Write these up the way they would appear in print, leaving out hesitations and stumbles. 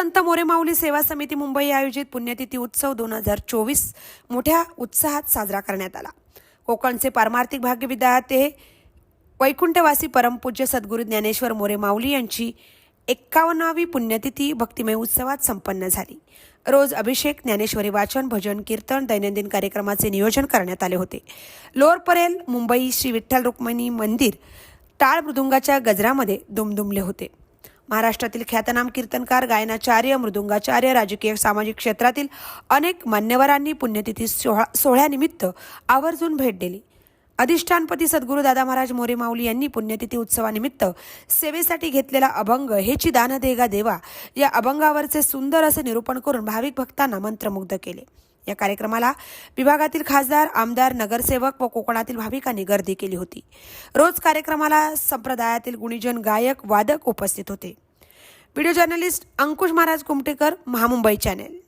संत मोरे माऊली सेवा समिती मुंबई आयोजित पुण्यतिथी उत्सव 2024 मोठ्या उत्साहात साजरा करण्यात आला। कोकणचे पारमार्थिक भाग्य विधाते वैकुंठवासी परमपूज्य सद्गुरू ज्ञानेश्वर मोरे माऊली यांची 51वी पुण्यतिथी भक्तिमय उत्सवात संपन्न झाली। रोज अभिषेक, ज्ञानेश्वरी वाचन, भजन, कीर्तन, दैनंदिन कार्यक्रमाचे नियोजन करण्यात आले होते। लोअर परेल मुंबई श्री विठ्ठल रुक्मिणी मंदिर टाळ मृदुंगाच्या गजरामध्ये दुमदुमले होते। महाराष्ट्रातील ख्यातनाम कीर्तनकार, गायनाचार्य, मृदुंगाचार्य, राजकीय सामाजिक क्षेत्रातील अनेक मान्यवरांनी पुण्यतिथी सोहळ्यानिमित्त आवर्जून भेट दिली। अधिष्ठानपती सद्गुरू दादा महाराज मोरे माऊली यांनी पुण्यतिथी उत्सवानिमित्त सेवेसाठी घेतलेला अभंग हेची दान देगा देवा या अभंगावरचे सुंदर असे निरूपण करून भाविक भक्तांना मंत्रमुग्ध केले। या कार्यक्रमाला विभागातील खासदार, आमदार, नगरसेवक व कोकणातील भाविकांनी गर्दी केली होती। रोज कार्यक्रमाला संप्रदायातील गुणीजन, गायक, वादक उपस्थित होते। व्हिडिओ जर्नलिस्ट अंकुश महाराज कुमटेकर, महामुंबई चॅनेल।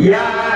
या